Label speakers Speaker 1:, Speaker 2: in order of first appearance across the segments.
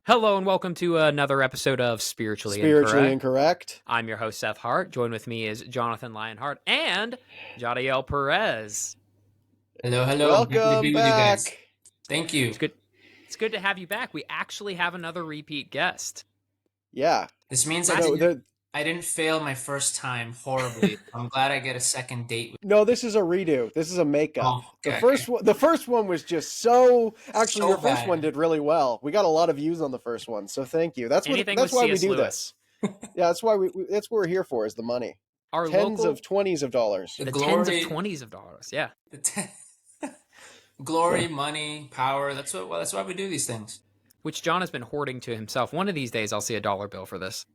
Speaker 1: Hello and welcome to another episode of Spiritually
Speaker 2: Incorrect.
Speaker 1: I'm your host, Seth Hart. Joined with me is Jonathan Lyonhart and Jahdiel Perez.
Speaker 3: Hello.
Speaker 2: Welcome
Speaker 3: Good to be with you guys.
Speaker 2: back.
Speaker 3: Thank you.
Speaker 1: It's good to have you back. We actually have another repeat guest.
Speaker 2: Yeah.
Speaker 3: This means
Speaker 1: I
Speaker 3: didn't fail my first time horribly. I'm glad I get a second date.
Speaker 2: No, this is a redo. This is a makeup.
Speaker 3: Oh, okay,
Speaker 2: The first one was just so. Actually,
Speaker 3: So
Speaker 2: your first
Speaker 3: bad.
Speaker 2: one did really well. We got a lot of views on the first one, so thank you. That's
Speaker 1: Anything
Speaker 2: that's
Speaker 1: with
Speaker 2: why we
Speaker 1: C.S.
Speaker 2: do
Speaker 1: Lewis.
Speaker 2: this. Yeah, that's why that's what we're here for, is the money.
Speaker 1: Our
Speaker 2: Tens
Speaker 1: local,
Speaker 2: of 20s of dollars.
Speaker 1: the tens of 20s of dollars. Yeah.
Speaker 3: Glory, money, power. That's why we do these things.
Speaker 1: Which John has been hoarding to himself. One of these days, I'll see a dollar bill for this.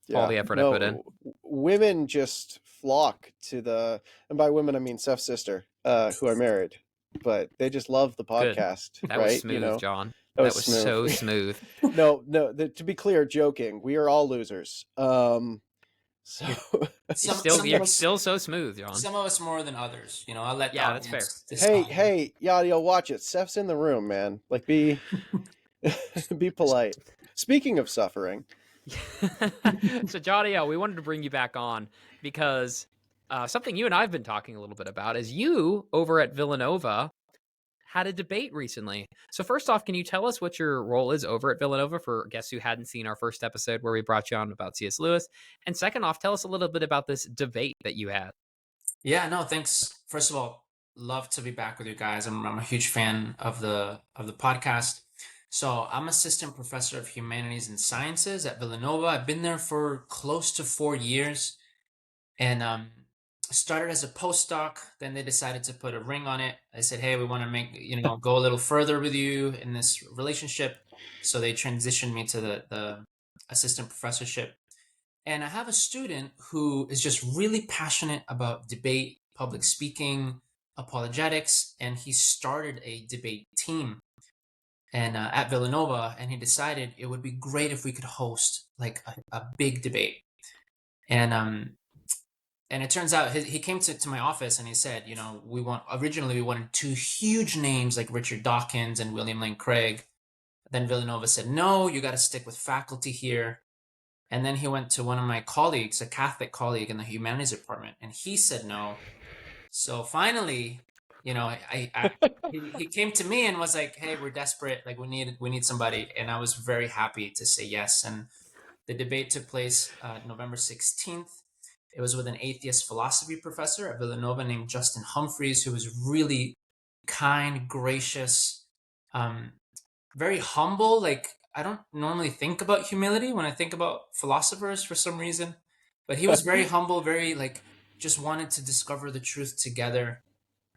Speaker 2: Yeah.
Speaker 1: All the effort I put in.
Speaker 2: Women just flock to the, and by women I mean Seth's sister, who I married. But they just love the podcast.
Speaker 1: That
Speaker 2: right?
Speaker 1: was smooth, John.
Speaker 2: That
Speaker 1: was
Speaker 2: smooth.
Speaker 1: so smooth.
Speaker 2: No. To be clear, joking. We are all losers. So
Speaker 1: You're still so smooth, John.
Speaker 3: Some of us more than others. I'll let.
Speaker 1: Yeah, that's fair.
Speaker 2: Hey, Yadiel, watch it. Seth's in the room, man. Like, be polite. Speaking of suffering.
Speaker 1: So, Jadael, we wanted to bring you back on because something you and I have been talking a little bit about is you over at Villanova had a debate recently. So first off, can you tell us what your role is over at Villanova for guests who hadn't seen our first episode where we brought you on about C.S. Lewis? And second off, tell us a little bit about this debate that you had.
Speaker 3: Yeah, no, thanks. First of all, love to be back with you guys. I'm a huge fan of the podcast. So I'm assistant professor of humanities and sciences at Villanova. I've been there for close to 4 years, and started as a postdoc. Then they decided to put a ring on it. I said, hey, we want to make, go a little further with you in this relationship. So they transitioned me to the assistant professorship. And I have a student who is just really passionate about debate, public speaking, apologetics, and he started a debate team and at Villanova, and he decided it would be great if we could host like a big debate. And it turns out he came to my office and he said, originally we wanted two huge names like Richard Dawkins and William Lane Craig. Then Villanova said, no, you got to stick with faculty here. And then he went to one of my colleagues, a Catholic colleague in the humanities department, and he said no. So finally, he came to me and was like, hey, we're desperate. Like we need somebody. And I was very happy to say yes. And the debate took place November 16th. It was with an atheist philosophy professor at Villanova named Justin Humphreys, who was really kind, gracious, very humble. Like, I don't normally think about humility when I think about philosophers for some reason, but he was very humble, very just wanted to discover the truth together.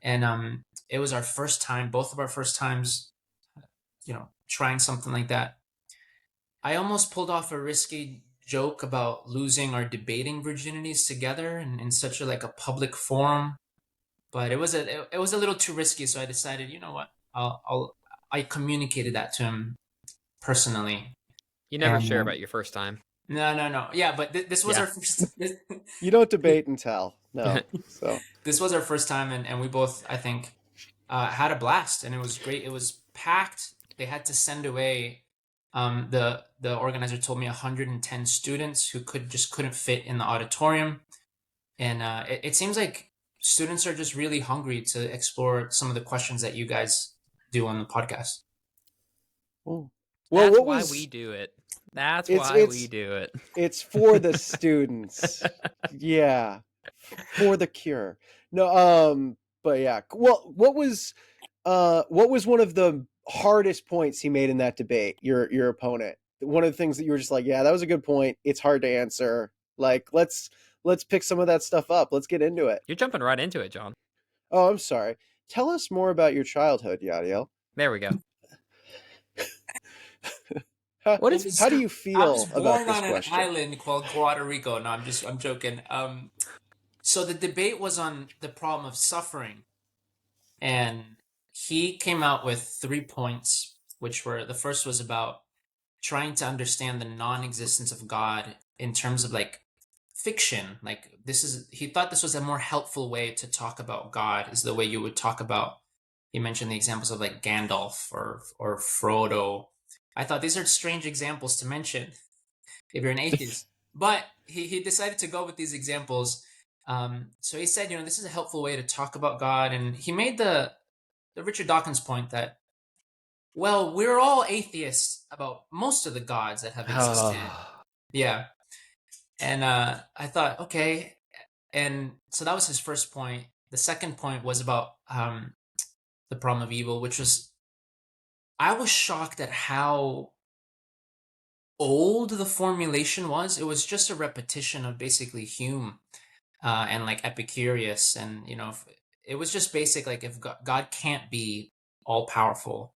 Speaker 3: And it was our first time, both of our first times, trying something like that. I almost pulled off a risky joke about losing our debating virginities together in such a public forum, but it was a little too risky. So I decided, you know what, I communicated that to him personally.
Speaker 1: You never share about your first time.
Speaker 3: No. Yeah, but this was our first.
Speaker 2: You don't debate and tell. No. So
Speaker 3: this was our first time, and we both, I think, had a blast, and it was great. It was packed. They had to send away. The organizer told me 110 students who couldn't fit in the auditorium, and it seems like students are just really hungry to explore some of the questions that you guys do on the podcast.
Speaker 2: Oh.
Speaker 1: Well, that's why we do it. That's why we do it.
Speaker 2: It's for the students. Yeah. For the cure. No, but yeah. Well, what was one of the hardest points he made in that debate, your opponent? One of the things that you were just like, yeah, that was a good point. It's hard to answer. Like, let's pick some of that stuff up. Let's get into it.
Speaker 1: You're jumping right into it, John.
Speaker 2: Oh, I'm sorry. Tell us more about your childhood, Jahdiel.
Speaker 1: There we go.
Speaker 2: How do you feel about this question?
Speaker 3: I was born on an island called Puerto Rico. No, I'm joking. So the debate was on the problem of suffering, and he came out with 3 points, which were, the first was about trying to understand the non-existence of God in terms of fiction. He thought this was a more helpful way to talk about God, is the way you would talk about. He mentioned the examples of Gandalf or Frodo. I thought these are strange examples to mention if you're an atheist. But he decided to go with these examples. So he said, this is a helpful way to talk about God. And he made the Richard Dawkins point that, well, we're all atheists about most of the gods that have existed. Yeah. And I thought, okay. And so that was his first point. The second point was about the problem of evil, which was, I was shocked at how old the formulation was. It was just a repetition of basically Hume and like Epicurus. And, it was just basic, like if God can't be all powerful,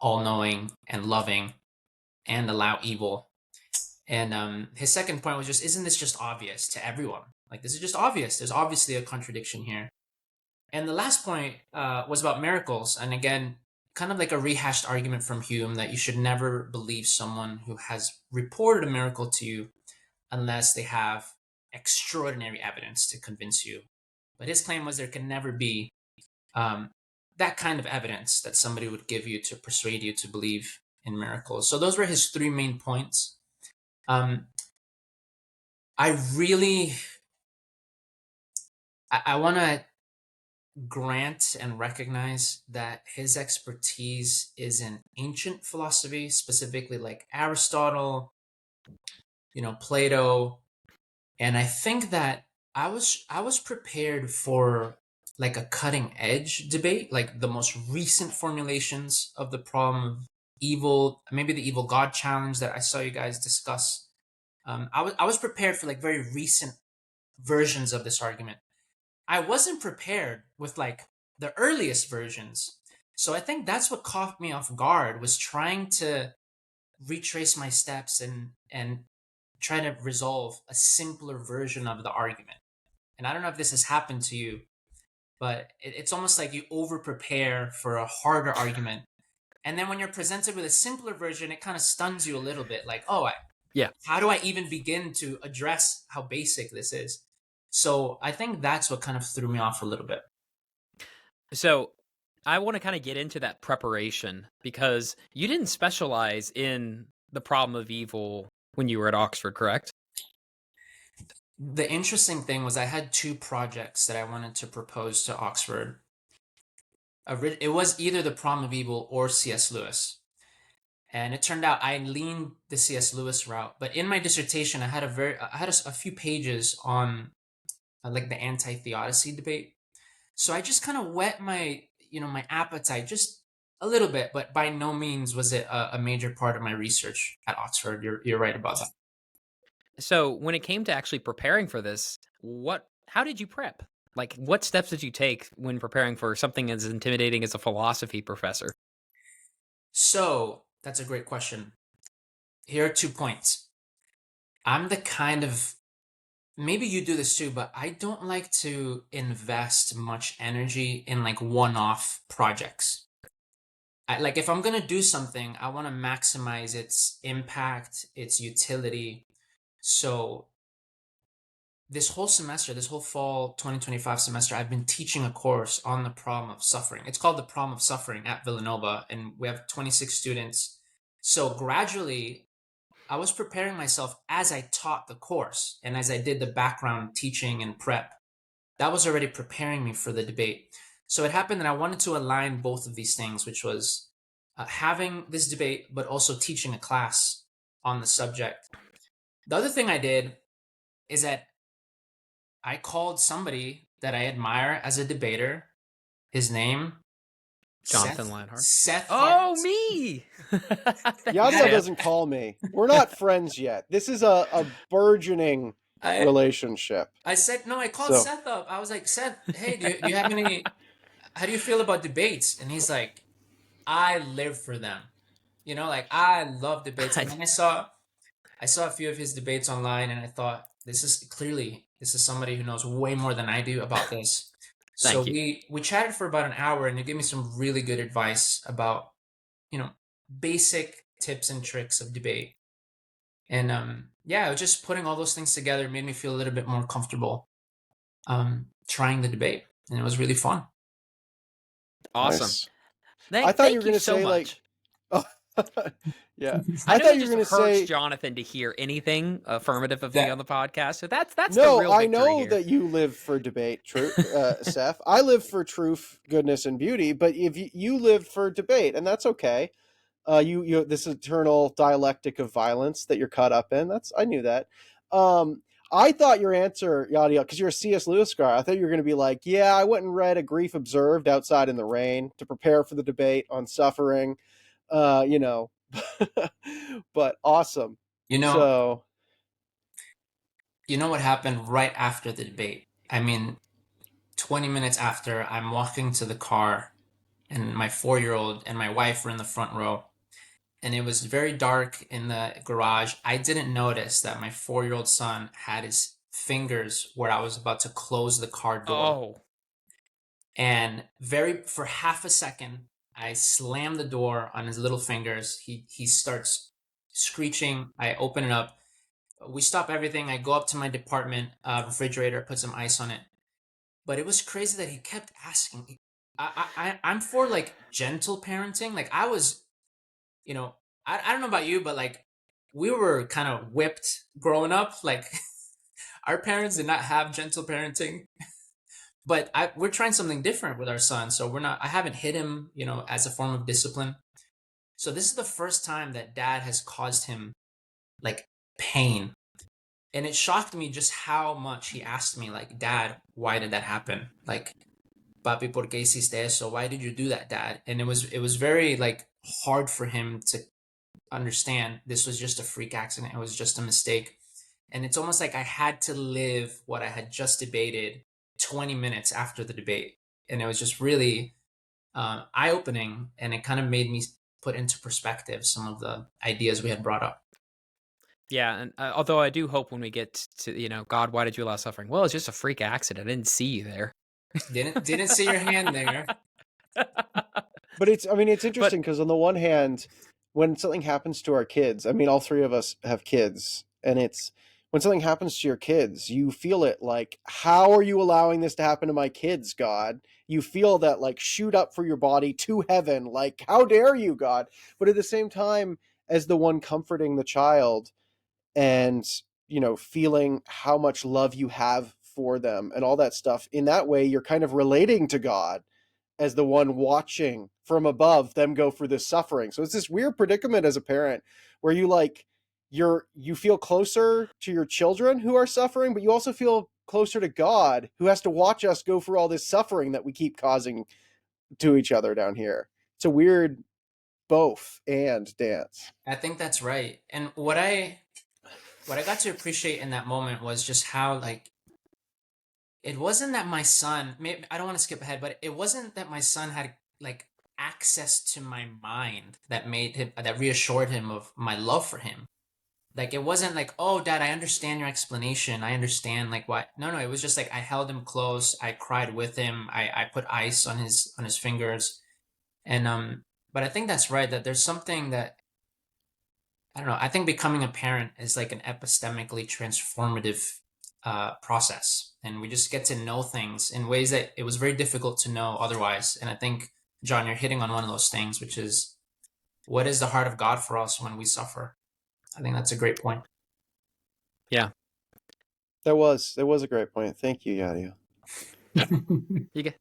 Speaker 3: all knowing and loving and allow evil. And his second point was just, isn't this just obvious to everyone? Like, this is just obvious. There's obviously a contradiction here. And the last point was about miracles. And again, kind of like a rehashed argument from Hume that you should never believe someone who has reported a miracle to you unless they have extraordinary evidence to convince you. But his claim was there can never be that kind of evidence that somebody would give you to persuade you to believe in miracles. So those were his three main points. I want to grant and recognize that his expertise is in ancient philosophy, specifically like Aristotle, Plato. And I think that I was prepared for like a cutting edge debate, like the most recent formulations of the problem of evil, maybe the evil God challenge that I saw you guys discuss. I was prepared for like very recent versions of this argument. I wasn't prepared with like the earliest versions. So I think that's what caught me off guard, was trying to retrace my steps and try to resolve a simpler version of the argument. And I don't know if this has happened to you, but it's almost like you over prepare for a harder argument. And then when you're presented with a simpler version, it kind of stuns you a little bit, like, how do I even begin to address how basic this is? So I think that's what kind of threw me off a little bit.
Speaker 1: So I want to kind of get into that preparation, because you didn't specialize in the problem of evil when you were at Oxford, correct?
Speaker 3: The interesting thing was I had two projects that I wanted to propose to Oxford. It was either the problem of evil or C.S. Lewis. And it turned out I leaned the C.S. Lewis route. But in my dissertation, I had a few pages on like the anti-theodicy debate. So I just kind of whet my appetite just a little bit, but by no means was it a major part of my research at Oxford. You're right about that.
Speaker 1: So when it came to actually preparing for this, how did you prep? Like, what steps did you take when preparing for something as intimidating as a philosophy professor?
Speaker 3: So that's a great question. Here are 2 points. I'm the kind of, maybe you do this too, but I don't like to invest much energy in like one-off projects. Like if I'm going to do something, I want to maximize its impact, its utility. So this whole semester, this whole fall 2025 semester, I've been teaching a course on the problem of suffering. It's called the problem of suffering at Villanova, and we have 26 students. So gradually, I was preparing myself as I taught the course and as I did the background teaching and prep. That was already preparing me for the debate. So it happened that I wanted to align both of these things, which was having this debate, but also teaching a class on the subject. The other thing I did is that I called somebody that I admire as a debater. His name,
Speaker 1: Jonathan Lyonhart.
Speaker 3: Seth Hart.
Speaker 1: Oh, me!
Speaker 2: Jadael doesn't call me. We're not friends yet. This is a burgeoning relationship.
Speaker 3: I said, no, I called Seth up. I was like, Seth, hey, do you have any, how do you feel about debates? And he's like, I live for them. Like I love debates. And then I saw a few of his debates online, and I thought, this is somebody who knows way more than I do about this. So we chatted for about an hour, and he gave me some really good advice about, basic tips and tricks of debate. And just putting all those things together made me feel a little bit more comfortable trying the debate, and it was really fun.
Speaker 1: Awesome.
Speaker 2: Nice. I thought you were going to say
Speaker 1: so
Speaker 2: like, oh, Yeah.
Speaker 1: I
Speaker 2: I
Speaker 1: know
Speaker 2: thought
Speaker 1: that
Speaker 2: you
Speaker 1: just
Speaker 2: were going to
Speaker 1: hurts
Speaker 2: say,
Speaker 1: Jonathan to hear anything affirmative of me
Speaker 3: That
Speaker 1: on the podcast. So that's the
Speaker 2: no,
Speaker 1: real
Speaker 2: I
Speaker 1: victory
Speaker 2: know
Speaker 1: here.
Speaker 2: that you live for debate, Seth. I live for truth, goodness, and beauty, but if you live for debate, and that's okay. You this eternal dialectic of violence that you're caught up in. I knew that. I thought your answer, Yadiel, because you're a C.S. Lewis guy, I thought you were going to be like, yeah, I went and read A Grief Observed Outside in the Rain to prepare for the debate on suffering. You know, but awesome.
Speaker 3: you know
Speaker 2: So
Speaker 3: you know what happened right after the debate. I mean, 20 minutes after, I'm walking to the car, and my 4-year-old and my wife were in the front row, and it was very dark in the garage. I didn't notice that my 4-year-old son had his fingers where I was about to close the car door.
Speaker 1: Oh,
Speaker 3: And for half a second, I slammed the door on his little fingers. He starts screeching. I open it up. We stop everything. I go up to my department refrigerator, put some ice on it. But it was crazy that he kept asking. I'm for like gentle parenting. Like I was, you know, I don't know about you, but like we were kind of whipped growing up. Like our parents did not have gentle parenting. But we're trying something different with our son. So I haven't hit him, as a form of discipline. So this is the first time that dad has caused him like pain. And it shocked me just how much he asked me, like, Dad, why did that happen? Like, papi, ¿por qué hiciste eso? Why did you do that, Dad? And it was very like hard for him to understand this was just a freak accident. It was just a mistake. And it's almost like I had to live what I had just debated 20 minutes after the debate. And it was just really eye-opening, and it kind of made me put into perspective some of the ideas we had brought up.
Speaker 1: yeah. And although I do hope when we get to, God, why did you allow suffering? Well, it's just a freak accident. I didn't see you there.
Speaker 3: Didn't see your hand there.
Speaker 2: but it's interesting because on the one hand, when something happens to our kids, all three of us have kids, and it's when something happens to your kids, you feel it like, how are you allowing this to happen to my kids, God? You feel that like shoot up for your body to heaven, like, how dare you, God? But at the same time, as the one comforting the child and, feeling how much love you have for them and all that stuff, in that way, you're kind of relating to God as the one watching from above them go through this suffering. So it's this weird predicament as a parent where you feel closer to your children who are suffering, but you also feel closer to God who has to watch us go through all this suffering that we keep causing to each other down here. It's a weird both and dance.
Speaker 3: I think that's right. And what I got to appreciate in that moment was just how like it wasn't that my son, maybe I don't want to skip ahead, but it wasn't that my son had like access to my mind that reassured him of my love for him. Like it wasn't like, oh, Dad, I understand your explanation. I understand like what. No, it was just like I held him close. I cried with him. I put ice on his fingers, and But I think that's right. That there's something that I don't know. I think becoming a parent is like an epistemically transformative process, and we just get to know things in ways that it was very difficult to know otherwise. And I think, John, you're hitting on one of those things, which is what is the heart of God for us when we suffer? I think that's a great point.
Speaker 1: Yeah.
Speaker 2: That was a great point. Thank you, Yadiel.
Speaker 1: You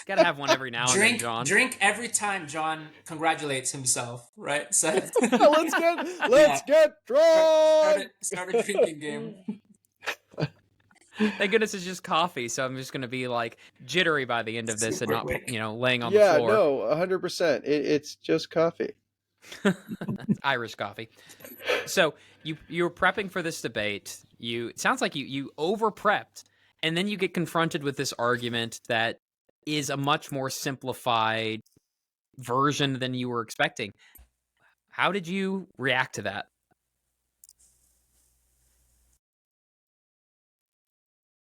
Speaker 1: gotta have one every now and then, John.
Speaker 3: Drink every time John congratulates himself, right? Seth?
Speaker 2: let's get drunk.
Speaker 3: Start a drinking game.
Speaker 1: Thank goodness it's just coffee, so I'm just gonna be like jittery by the end of this and not, laying on the
Speaker 2: Yeah,
Speaker 1: floor.
Speaker 2: no, 100%. It's just coffee.
Speaker 1: Irish coffee. So you were prepping for this debate. It sounds like you over prepped, and then you get confronted with this argument that is a much more simplified version than you were expecting. How did you react to that?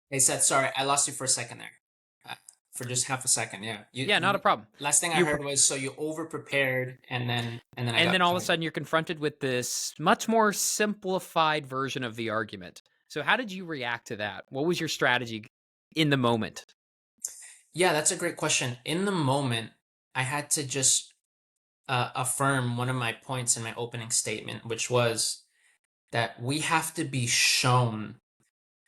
Speaker 3: Hey, Seth, sorry, I lost you for a second there. For just half a second, yeah.
Speaker 1: Yeah, not a problem.
Speaker 3: Last thing I heard was, so you over prepared, and then
Speaker 1: all of a sudden you're confronted with this much more simplified version of the argument. So how did you react to that? What was your strategy in the moment?
Speaker 3: Yeah, that's a great question. In the moment, I had to just affirm one of my points in my opening statement, which was that we have to be shown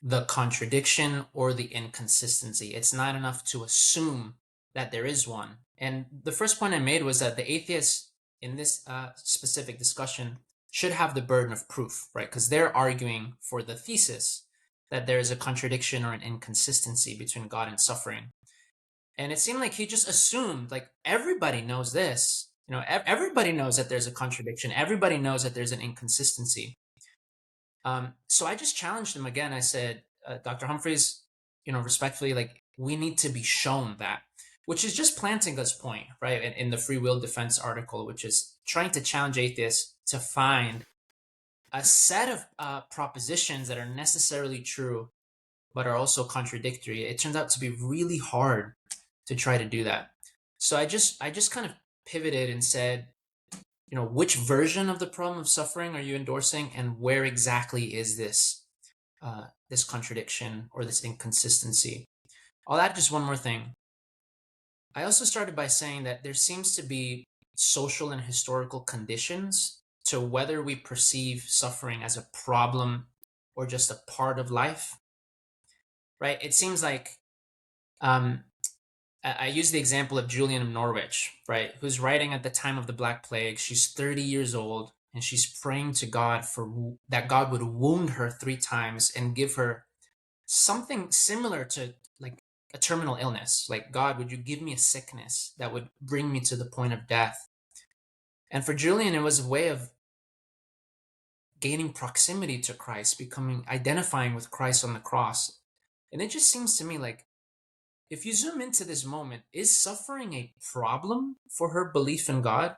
Speaker 3: the contradiction or the inconsistency. It's not enough to assume that there is one. And the first point I made was that the atheists in this specific discussion should have the burden of proof, right? Because they're arguing for the thesis that there is a contradiction or an inconsistency between God and suffering. And it seemed like he just assumed, like, everybody knows this. You know, everybody knows that there's a contradiction. Everybody knows that there's an inconsistency. So I just challenged him again. I said, Dr. Humphreys, respectfully, like, we need to be shown that, which is just Plantinga's point, right? In the free will defense article, which is trying to challenge atheists to find a set of propositions that are necessarily true, but are also contradictory. It turns out to be really hard to try to do that. So I just kind of pivoted and said, which version of the problem of suffering are you endorsing, and where exactly is this this contradiction or this inconsistency? I'll add just one more thing. I also started by saying that there seems to be social and historical conditions to whether we perceive suffering as a problem or just a part of life, right? It seems like I use the example of Julian of Norwich, right? Who's writing at the time of the Black Plague. She's 30 years old, and she's praying to God for that God would wound her 3 times and give her something similar to like a terminal illness. Like, God, would you give me a sickness that would bring me to the point of death? And for Julian, it was a way of gaining proximity to Christ, identifying with Christ on the cross. And it just seems to me like, if you zoom into this moment, is suffering a problem for her belief in God?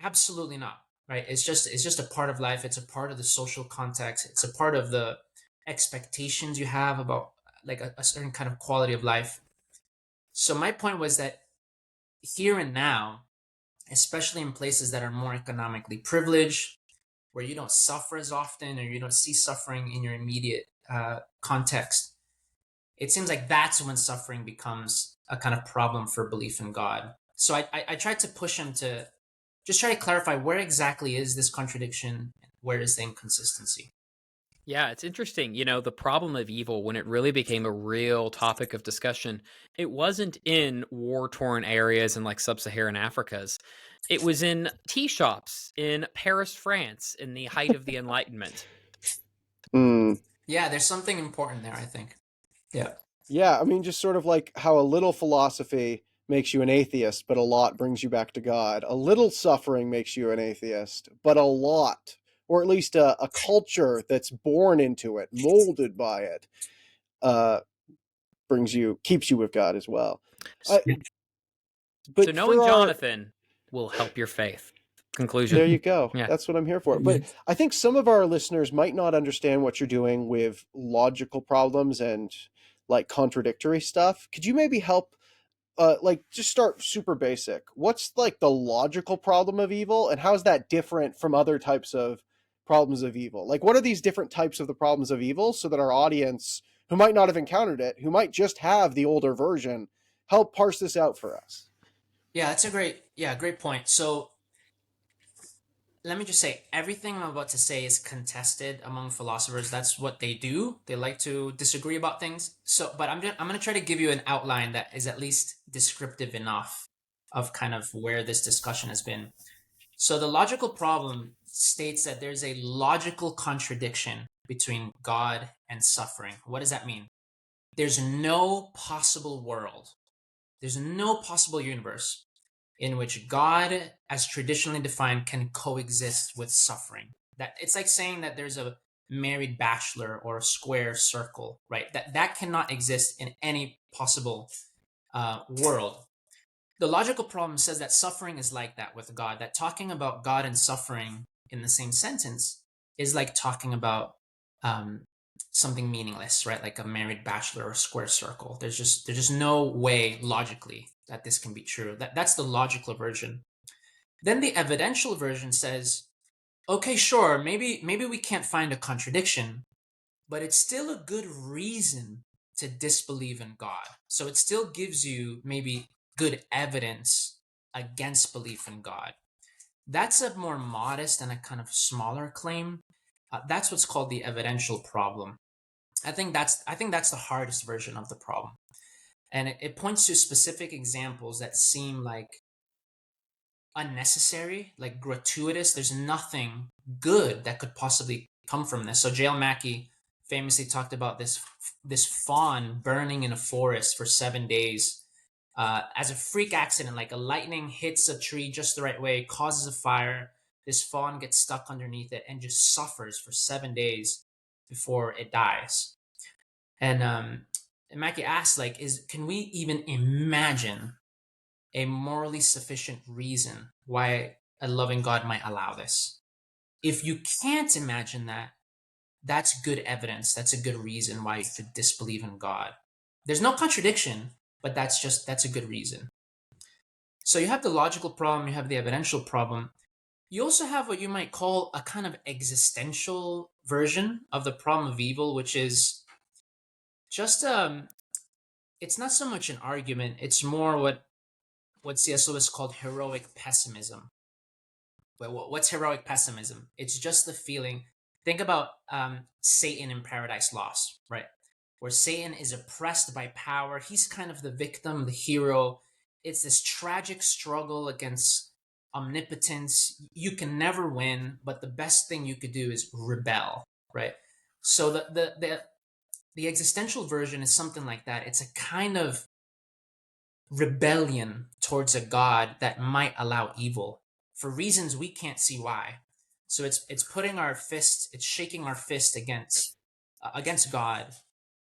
Speaker 3: Absolutely not, right? It's just a part of life. It's a part of the social context. It's a part of the expectations you have about like a certain kind of quality of life. So my point was that here and now, especially in places that are more economically privileged, where you don't suffer as often or you don't see suffering in your immediate context, it seems like that's when suffering becomes a kind of problem for belief in God. So I tried to push him to just try to clarify where exactly is this contradiction, where is the inconsistency.
Speaker 1: Yeah, it's interesting. The problem of evil, when it really became a real topic of discussion, it wasn't in war-torn areas in like sub-Saharan Africas. It was in tea shops in Paris, France, in the height of the Enlightenment.
Speaker 3: Yeah, there's something important there, I think. Yeah.
Speaker 2: Yeah, I mean, just sort of like how a little philosophy makes you an atheist, but a lot brings you back to God. A little suffering makes you an atheist, but a lot, or at least a culture that's born into it, molded by it, keeps you with God as well.
Speaker 1: So knowing Jonathan will help your faith. Conclusion.
Speaker 2: There you go.
Speaker 1: Yeah.
Speaker 2: That's what I'm here for. But I think some of our listeners might not understand what you're doing with logical problems and like contradictory stuff. Could you maybe help just start super basic? What's like the logical problem of evil, and how is that different from other types of problems of evil? Like, what are these different types of the problems of evil, so that our audience who might not have encountered it, who might just have the older version, help parse this out for us?
Speaker 3: Yeah, that's a great point. So let me just say, everything I'm about to say is contested among philosophers. That's what they do. They like to disagree about things. So, but I'm going to try to give you an outline that is at least descriptive enough of kind of where this discussion has been. So the logical problem states that there's a logical contradiction between God and suffering. What does that mean? There's no possible world. There's no possible universe in which God, as traditionally defined, can coexist with suffering. That it's like saying that there's a married bachelor or a square circle, right? That cannot exist in any possible world. The logical problem says that suffering is like that with God, that talking about God and suffering in the same sentence is like talking about something meaningless, right? Like a married bachelor or a square circle. There's just no way logically that this can be true. That's the logical version. Then the evidential version says, okay, sure, maybe we can't find a contradiction, but it's still a good reason to disbelieve in God. So it still gives you maybe good evidence against belief in God. That's a more modest and a kind of smaller claim. That's what's called the evidential problem. I think that's the hardest version of the problem, and it points to specific examples that seem like unnecessary, like gratuitous. There's nothing good that could possibly come from this. So J.L. Mackie famously talked about this fawn burning in a forest for 7 days as a freak accident, like a lightning hits a tree just the right way, causes a fire. This fawn gets stuck underneath it and just suffers for 7 days before it dies. And Mackie asked, like, can we even imagine a morally sufficient reason why a loving God might allow this? If you can't imagine that, that's good evidence. That's a good reason why you should disbelieve in God. There's no contradiction, but that's a good reason. So you have the logical problem, you have the evidential problem. You also have what you might call a kind of existential version of the problem of evil, which is just it's not so much an argument, it's more what C.S. Lewis called heroic pessimism. But what's heroic pessimism? It's just the feeling. Think about Satan in Paradise Lost, right? Where Satan is oppressed by power. He's kind of the victim, the hero. It's this tragic struggle against omnipotence. You can never win, but the best thing you could do is rebel, right? So the existential version is something like that. It's a kind of rebellion towards a God that might allow evil for reasons we can't see why. So it's putting our fist, it's shaking our fist against God,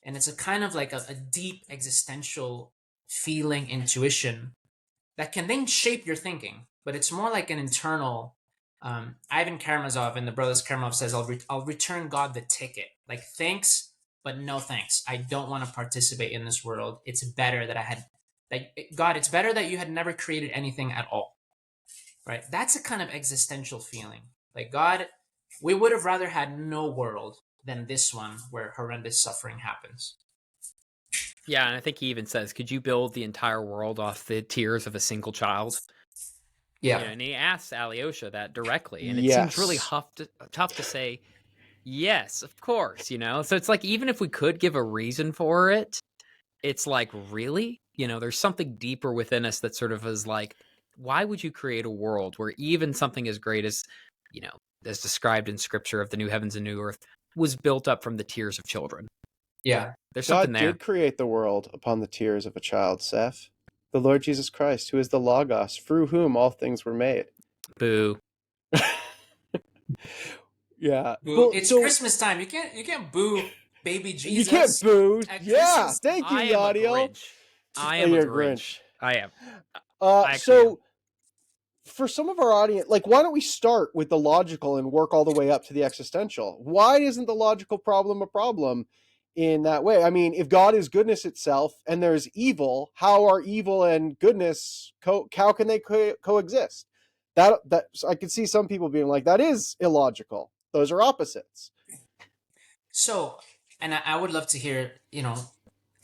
Speaker 3: and it's a kind of like a deep existential feeling, intuition that can then shape your thinking. But it's more like an internal. Ivan Karamazov in the Brothers Karamazov says, "I'll return God the ticket. Like, thanks, but no thanks. I don't want to participate in this world. It's better that I had." God, it's better that you had never created anything at all, right? That's a kind of existential feeling. Like, God, we would have rather had no world than this one where horrendous suffering happens.
Speaker 1: Yeah, and I think he even says, could you build the entire world off the tears of a single child?
Speaker 3: Yeah.
Speaker 1: You know, and he asks Alyosha that directly, and it
Speaker 2: Yes.
Speaker 1: seems really tough to say, yes, of course, you know? So it's like, even if we could give a reason for it, it's like, really? You know, there's something deeper within us that sort of is like, why would you create a world where even something as great as, you know, as described in scripture of the new heavens and new earth was built up from the tears of children?
Speaker 3: Yeah.
Speaker 1: There's
Speaker 2: God
Speaker 1: something there.
Speaker 2: did create the world upon the tears of a child, Seth. The Lord Jesus Christ, who is the Logos, through whom all things were made.
Speaker 1: Boo.
Speaker 2: Yeah.
Speaker 3: Boo.
Speaker 2: Well,
Speaker 3: It's
Speaker 2: so
Speaker 3: Christmas time. You can't boo baby Jesus.
Speaker 2: you can't boo.
Speaker 3: at
Speaker 2: Yeah.
Speaker 3: Christmas.
Speaker 2: Thank you,
Speaker 1: I am a
Speaker 2: Jahdiel.
Speaker 1: Grinch. I am a
Speaker 2: You're
Speaker 1: Grinch. I am.
Speaker 2: So for some of our audience, like, why don't we start with the logical and work all the way up to the existential? Why isn't the logical problem a problem in that way? I mean, if God is goodness itself and there's evil, how are evil and goodness how can they coexist? That I could see some people being like, that is illogical. Those are opposites.
Speaker 3: So, and I would love to hear,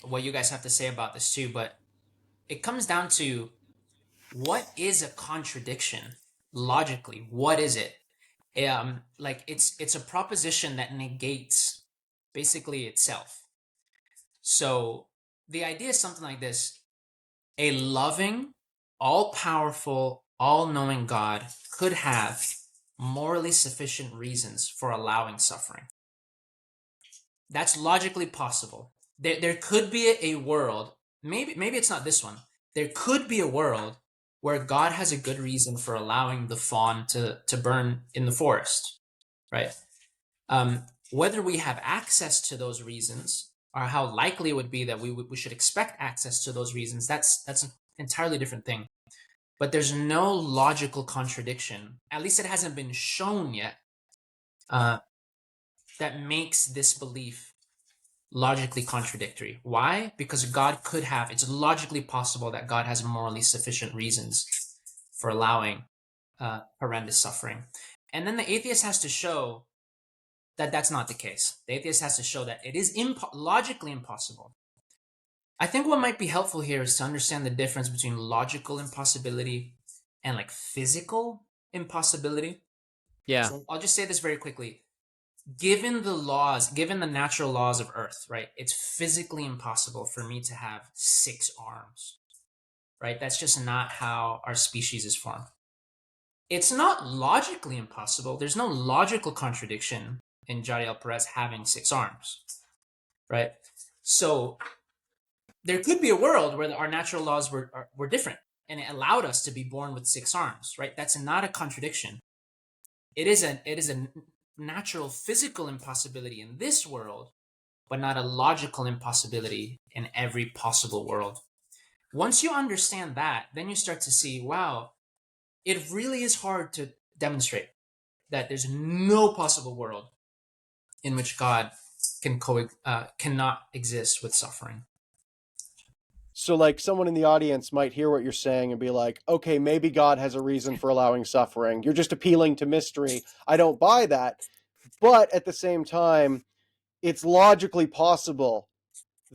Speaker 3: what you guys have to say about this too, but it comes down to, what is a contradiction logically? What is it? Like, it's a proposition that negates basically itself. So the idea is something like this: a loving, all-powerful, all-knowing God could have morally sufficient reasons for allowing suffering. That's logically possible. There could be a world, maybe it's not this one. There could be a world where God has a good reason for allowing the fawn to burn in the forest, right? Whether we have access to those reasons, or how likely it would be that we should expect access to those reasons, that's an entirely different thing. But there's no logical contradiction, at least it hasn't been shown yet, that makes this belief logically contradictory. Why? Because God could have, it's logically possible that God has morally sufficient reasons for allowing horrendous suffering. And then the atheist has to show that that's not the case. The atheist has to show that it is logically impossible. I think what might be helpful here is to understand the difference between logical impossibility and like physical impossibility.
Speaker 1: Yeah.
Speaker 3: So I'll just say this very quickly. Given the natural laws of Earth, right? It's physically impossible for me to have 6 arms, right? That's just not how our species is formed. It's not logically impossible. There's no logical contradiction in Jahdiel Perez having 6 arms, right? So there could be a world where our natural laws were different and it allowed us to be born with 6 arms, right? That's not a contradiction. It is a natural physical impossibility in this world, but not a logical impossibility in every possible world. Once you understand that, then you start to see, wow, it really is hard to demonstrate that there's no possible world in which God cannot exist with suffering.
Speaker 2: So like someone in the audience might hear what you're saying and be like, okay, maybe God has a reason for allowing suffering. You're just appealing to mystery. I don't buy that. But at the same time, it's logically possible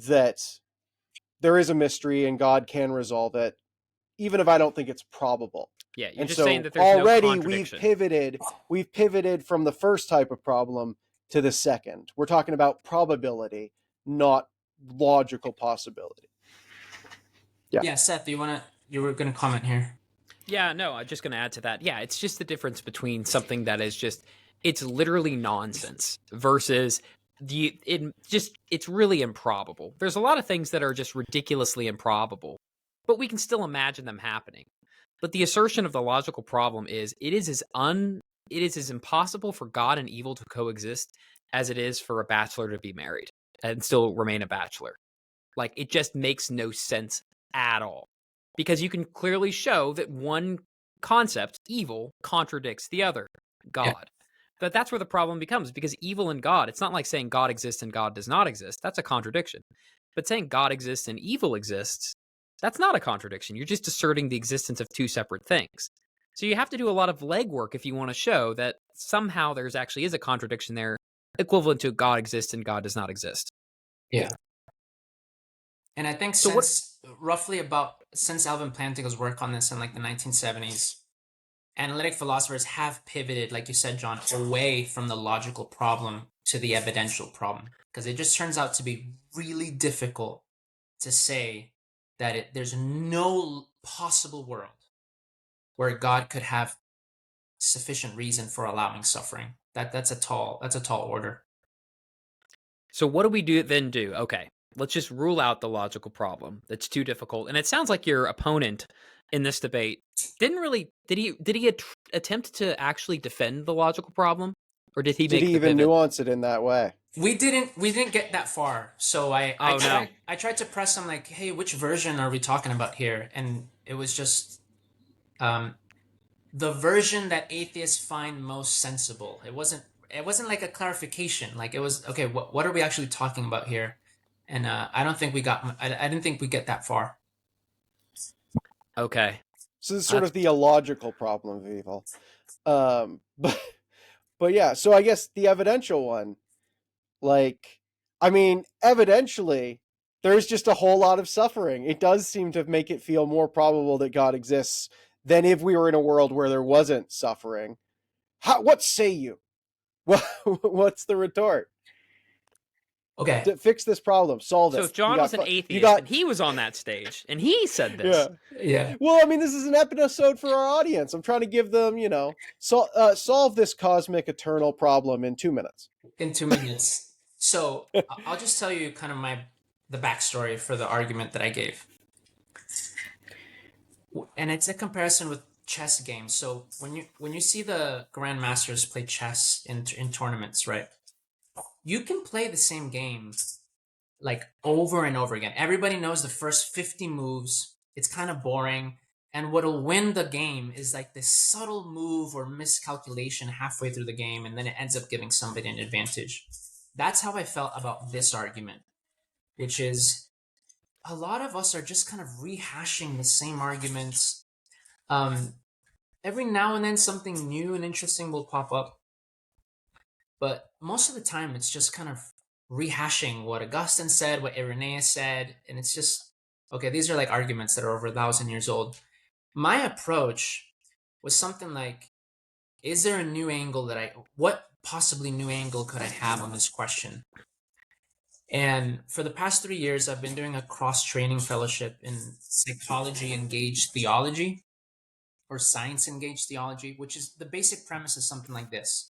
Speaker 2: that there is a mystery and God can resolve it, even if I don't think it's probable.
Speaker 1: Yeah, you're
Speaker 2: And
Speaker 1: just
Speaker 2: so
Speaker 1: saying that there's
Speaker 2: already
Speaker 1: no contradiction.
Speaker 2: we've pivoted from the first type of problem to the second. We're talking about probability, not logical possibility.
Speaker 3: Yeah, Seth, you were going to comment here.
Speaker 1: Yeah, no, I'm just going to add to that. Yeah, it's just the difference between something that is just, it's literally nonsense versus it's really improbable. There's a lot of things that are just ridiculously improbable, but we can still imagine them happening. But the assertion of the logical problem is it is as impossible for God and evil to coexist as it is for a bachelor to be married and still remain a bachelor. Like, it just makes no sense at all. Because you can clearly show that one concept, evil, contradicts the other, God. Yeah. But that's where the problem becomes, because evil and God, it's not like saying God exists and God does not exist. That's a contradiction. But saying God exists and evil exists, that's not a contradiction. You're just asserting the existence of two separate things. So you have to do a lot of legwork if you want to show that somehow there's actually is a contradiction there, equivalent to God exists and God does not exist.
Speaker 3: Yeah. And I think since Alvin Plantinga's work on this in like the 1970s, analytic philosophers have pivoted, like you said, John, away from the logical problem to the evidential problem, because it just turns out to be really difficult to say that there's no possible world where God could have sufficient reason for allowing suffering. That's a tall order.
Speaker 1: So what do we do? Okay, let's just rule out the logical problem. That's too difficult. And it sounds like your opponent in this debate did he attempt to actually defend the logical problem, or did he
Speaker 2: even nuance it in that way?
Speaker 3: We didn't get that far. So I tried to press him like, hey, which version are we talking about here? And it was just the version that atheists find most sensible. It wasn't like a clarification. Like, it was, okay, what are we actually talking about here? And I didn't think we get that far.
Speaker 1: Okay.
Speaker 2: So this is sort of the illogical problem of evil. But yeah, so I guess the evidential one, like, I mean, evidentially, there's just a whole lot of suffering. It does seem to make it feel more probable that God exists than if we were in a world where there wasn't suffering. What say you? What's the retort?
Speaker 3: Okay.
Speaker 2: Fix this problem. Solve it.
Speaker 1: So if John was an atheist and he was on that stage and he said this.
Speaker 3: Yeah.
Speaker 2: Well, I mean, this is an episode for our audience. I'm trying to give them, solve this cosmic eternal problem in 2 minutes.
Speaker 3: In 2 minutes. So I'll just tell you kind of the backstory for the argument that I gave. And it's a comparison with chess games. So when you see the grandmasters play chess in tournaments, right? You can play the same game like over and over again. Everybody knows the first 50 moves. It's kind of boring. And what'll win the game is like this subtle move or miscalculation halfway through the game, and then it ends up giving somebody an advantage. That's how I felt about this argument, which is a lot of us are just kind of rehashing the same arguments. Every now and then something new and interesting will pop up. But most of the time, it's just kind of rehashing what Augustine said, what Irenaeus said. And it's just, okay, these are like arguments that are over 1,000 years old. My approach was something like, is there a new angle what possibly new angle could I have on this question? And for the past 3 years, I've been doing a cross-training fellowship in psychology engaged theology, or science engaged theology, which is the basic premise is something like this.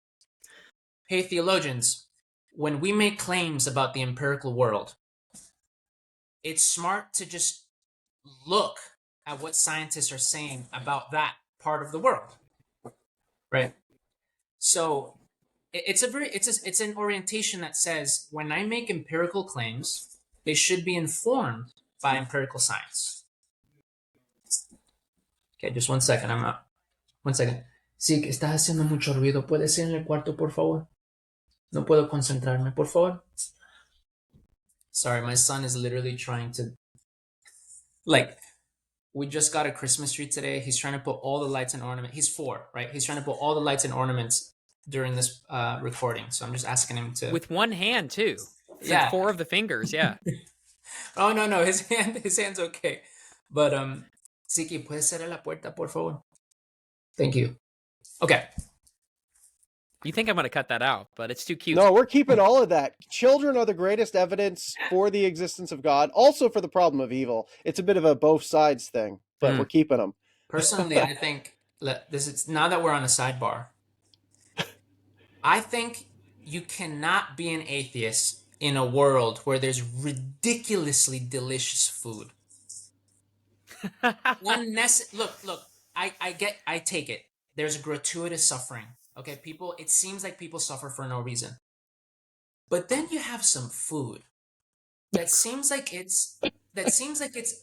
Speaker 3: Hey, theologians, when we make claims about the empirical world, it's smart to just look at what scientists are saying about that part of the world, right? So it's an orientation that says when I make empirical claims, they should be informed by empirical science. Okay, just 1 second. I'm out. 1 second. Sí, que estás haciendo mucho ruido. ¿Puedes ir en el cuarto, por favor? No puedo concentrarme, por favor. Sorry, my son is literally trying to, like, we just got a Christmas tree today. He's trying to put all the lights and ornaments. He's 4, right? He's trying to put all the lights and ornaments during this recording. So I'm just asking him to.
Speaker 1: With one hand too. It's
Speaker 3: Yeah.
Speaker 1: like 4 of the fingers. Yeah.
Speaker 3: Oh, no. His hand's okay. But Siki, ¿puedes cerrar la puerta, por favor? Thank you. Okay.
Speaker 1: You think I'm going to cut that out, but it's too cute.
Speaker 2: No, we're keeping all of that. Children are the greatest evidence for the existence of God, also for the problem of evil. It's a bit of a both sides thing, but we're keeping them.
Speaker 3: Personally, I think this is now that we're on a sidebar. I think you cannot be an atheist in a world where there's ridiculously delicious food. Look, I take it. There's gratuitous suffering. Okay, it seems like people suffer for no reason. But then you have some food that seems like it's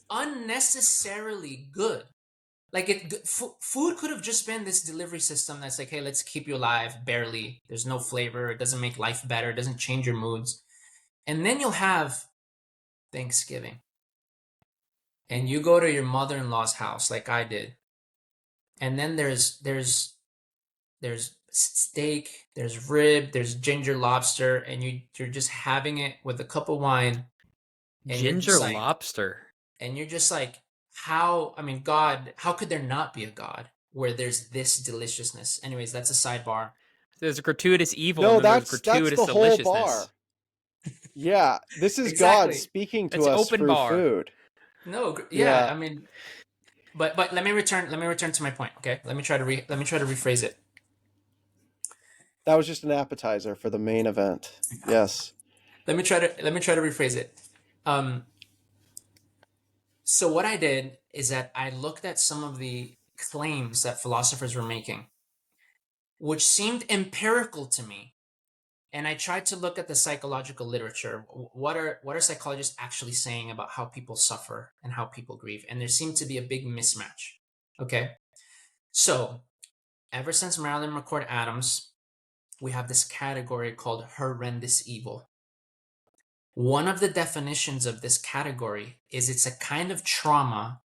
Speaker 3: unnecessarily good. Like food could have just been this delivery system that's like, hey, let's keep you alive, barely. There's no flavor. It doesn't make life better. It doesn't change your moods. And then you'll have Thanksgiving. And you go to your mother-in-law's house like I did. And then there's steak, there's rib, there's ginger lobster, and you're just having it with a cup of wine.
Speaker 1: Ginger lobster.
Speaker 3: And you're just like, God, how could there not be a God where there's this deliciousness? Anyways, that's a sidebar.
Speaker 1: There's a gratuitous evil.
Speaker 2: No,
Speaker 1: and
Speaker 2: that's
Speaker 1: gratuitous
Speaker 2: the whole
Speaker 1: deliciousness.
Speaker 2: bar. Yeah, this is
Speaker 3: Exactly.
Speaker 2: God speaking to
Speaker 1: It's
Speaker 2: us
Speaker 1: open
Speaker 2: through
Speaker 1: bar.
Speaker 2: food.
Speaker 3: No, yeah, I mean, but let me return to my point. Okay, let me try to rephrase it.
Speaker 2: That was just an appetizer for the main event. Yes.
Speaker 3: Let me try to rephrase it. So what I did is that I looked at some of the claims that philosophers were making, which seemed empirical to me, and I tried to look at the psychological literature. What are psychologists actually saying about how people suffer and how people grieve? And there seemed to be a big mismatch. Okay, so ever since Marilyn McCord Adams, we have this category called horrendous evil. One of the definitions of this category is it's a kind of trauma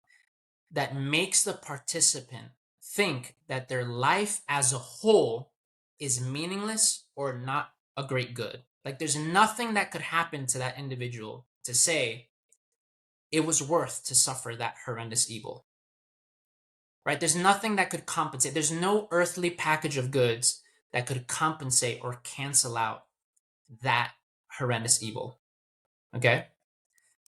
Speaker 3: that makes the participant think that their life as a whole is meaningless or not a great good. Like there's nothing that could happen to that individual to say it was worth to suffer that horrendous evil. Right? There's nothing that could compensate. There's no earthly package of goods that could compensate or cancel out that horrendous evil. Okay?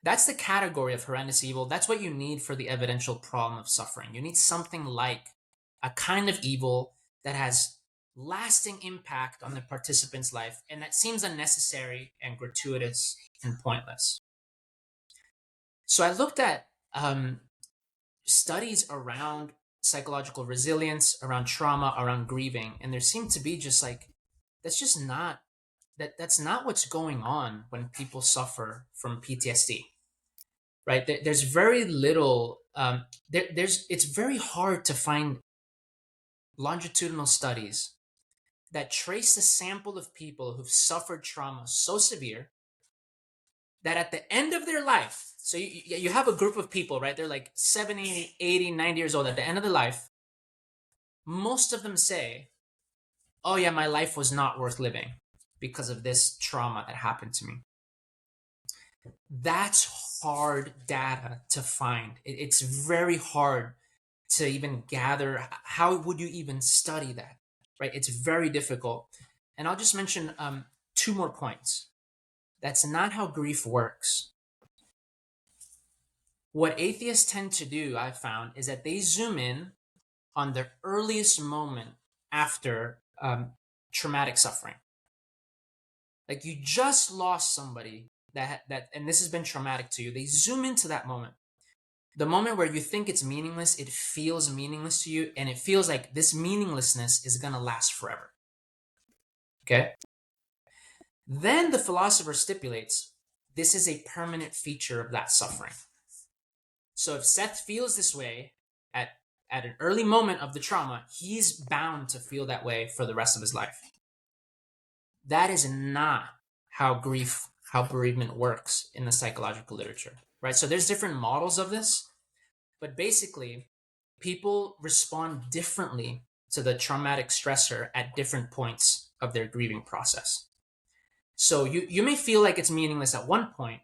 Speaker 3: That's the category of horrendous evil. That's what you need for the evidential problem of suffering. You need something like a kind of evil that has lasting impact on the participant's life, and that seems unnecessary and gratuitous and pointless. So I looked at studies around psychological resilience, around trauma, around grieving, and there seemed to be just like, that's not what's going on when people suffer from PTSD. Right? There's very little. It's very hard to find longitudinal studies that trace a sample of people who've suffered trauma so severe that at the end of their life, so you have a group of people, right? They're like 70, 80, 90 years old. At the end of their life, most of them say, oh yeah, my life was not worth living because of this trauma that happened to me. That's hard data to find. It's very hard to even gather. How would you even study that? right? It's very difficult. And I'll just mention 2 more points. That's not how grief works. What atheists tend to do, I've found, is that they zoom in on the earliest moment after traumatic suffering. Like you just lost somebody that and this has been traumatic to you. They zoom into that moment. The moment where you think it's meaningless, it feels meaningless to you, and it feels like this meaninglessness is going to last forever. Okay? Then the philosopher stipulates this is a permanent feature of that suffering. So if Seth feels this way at an early moment of the trauma, he's bound to feel that way for the rest of his life. That is not how bereavement works in the psychological literature, right? So there's different models of this, but basically people respond differently to the traumatic stressor at different points of their grieving process. So you may feel like it's meaningless at one point.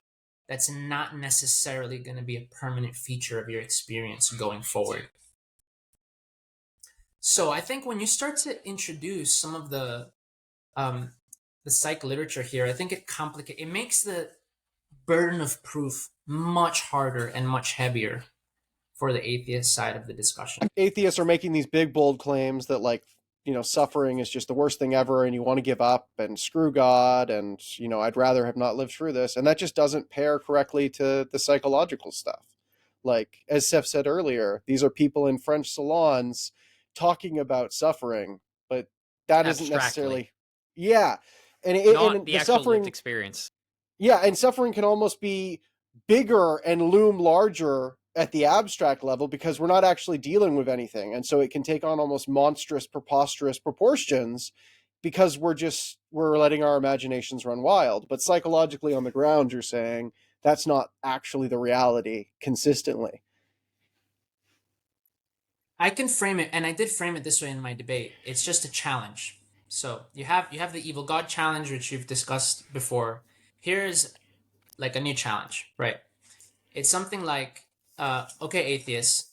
Speaker 3: That's not necessarily going to be a permanent feature of your experience going forward. So I think when you start to introduce some of the psych literature here, I think it makes the burden of proof much harder and much heavier for the atheist side of the discussion.
Speaker 2: Atheists are making these big, bold claims that, like, suffering is just the worst thing ever and you want to give up and screw God and, I'd rather have not lived through this. And that just doesn't pair correctly to the psychological stuff. Like, as Seth said earlier, these are people in French salons talking about suffering, but that isn't necessarily... Yeah. And
Speaker 1: not the actual
Speaker 2: suffering,
Speaker 1: lived experience.
Speaker 2: Yeah, and suffering can almost be bigger and loom larger at the abstract level because we're not actually dealing with anything. And so it can take on almost monstrous, preposterous proportions because we're letting our imaginations run wild. But psychologically on the ground, you're saying that's not actually the reality consistently.
Speaker 3: I can frame it, and I did frame it this way in my debate. It's just a challenge. So you have the evil God challenge, which you've discussed before. Here's like a new challenge, right? It's something like, okay, atheists,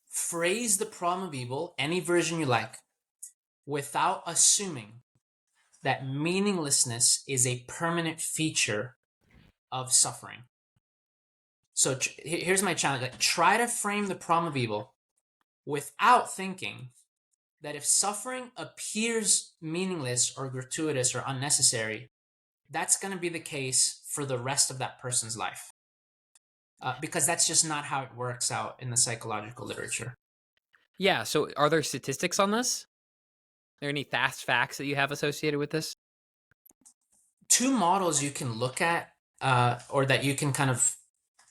Speaker 3: phrase the problem of evil, any version you like, without assuming that meaninglessness is a permanent feature of suffering. So here's my challenge. Like, try to frame the problem of evil without thinking that if suffering appears meaningless or gratuitous or unnecessary, that's going to be the case for the rest of that person's life. Because that's just not how it works out in the psychological literature.
Speaker 1: Yeah, so are there statistics on this? Are there any fast facts that you have associated with this?
Speaker 3: 2 models you can look at, or that you can kind of